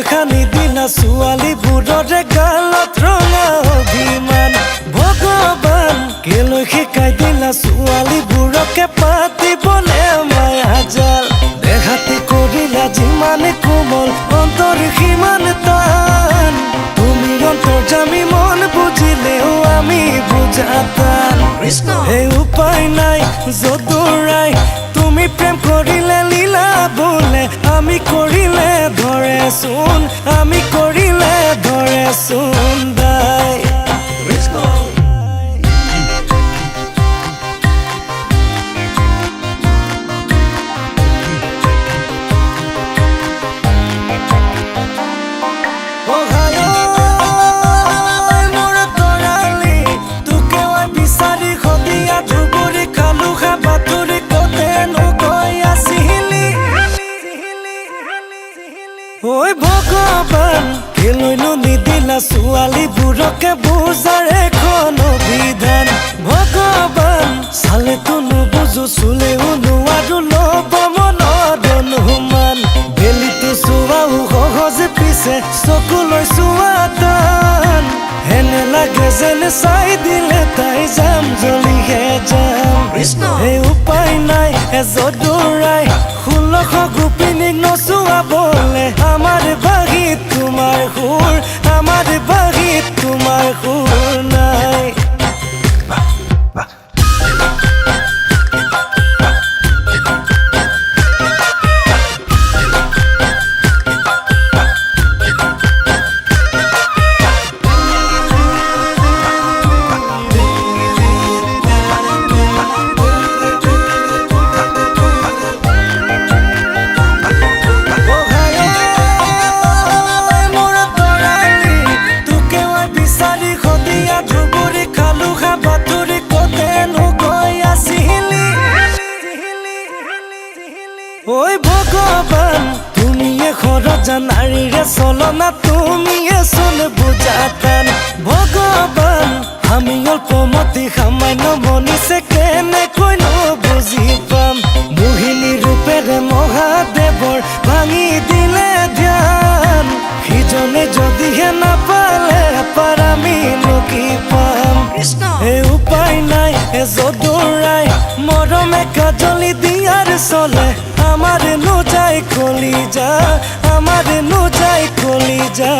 দেখা নিদিলা ছোৱালীবোৰৰে গালত ৰঙা অভিমান ভগৱান কেলৈ শিকাই দিলা ছোৱালীবোৰকে পাতিবলে মায়া জাল দেখাতে কৰিলা যিমান কোমল অন্তৰ সিমান টান তুমি অন্তৰ্যামী মন বুজিলেও আমি বুজা টান এই উপায় নাই যদুৰাই তুমি প্ৰেম কৰিলে লীলা বোলে আমি কৰিলে ধৰেচোন আমি কৰিলে ধৰেচোন দাই ঐ ভগৱান কেলৈনো নিদিলা ছোৱালীবোৰকে বুজাৰ এখন অভিধান ভগৱান চালেতো নুবুজো চুলেও নোৱাৰো ল'ব মনত অনুমান বেলিটো চোৱাও সহজে পিছে চকুলৈ চোৱা টান এনে লাগে যেনে চাই দিলে তাই যাম জ্বলিহে যাম এই উপায় নাই যদুৰাই 1600 গোপিনীক নচুৱাবলে আমাৰ বাগিত তোমাৰ সুৰ আমাৰ বাগিত তোমাৰ সুৰ নাই ঐ ভগৱান তুমিয়ে খৰজা নাৰীৰে চলনা তুমিয়ে চল বুজা টান ভগৱান আমি অল্পমতি সামান্য মনিছে কেনেকৈনো বুজি পাম মোহিনী ৰূপেৰে মহাদেৱৰ ভাঙি দিলে ধ্যান সিজনে যদিহে নাপালে পাৰ আমিনো কি পাম এই উপায় নাই যদুৰাই মৰমে কাজলি দিয়াৰ চলে আমাৰ নো যায় কলিজা আমাৰ নো যায় কলিজা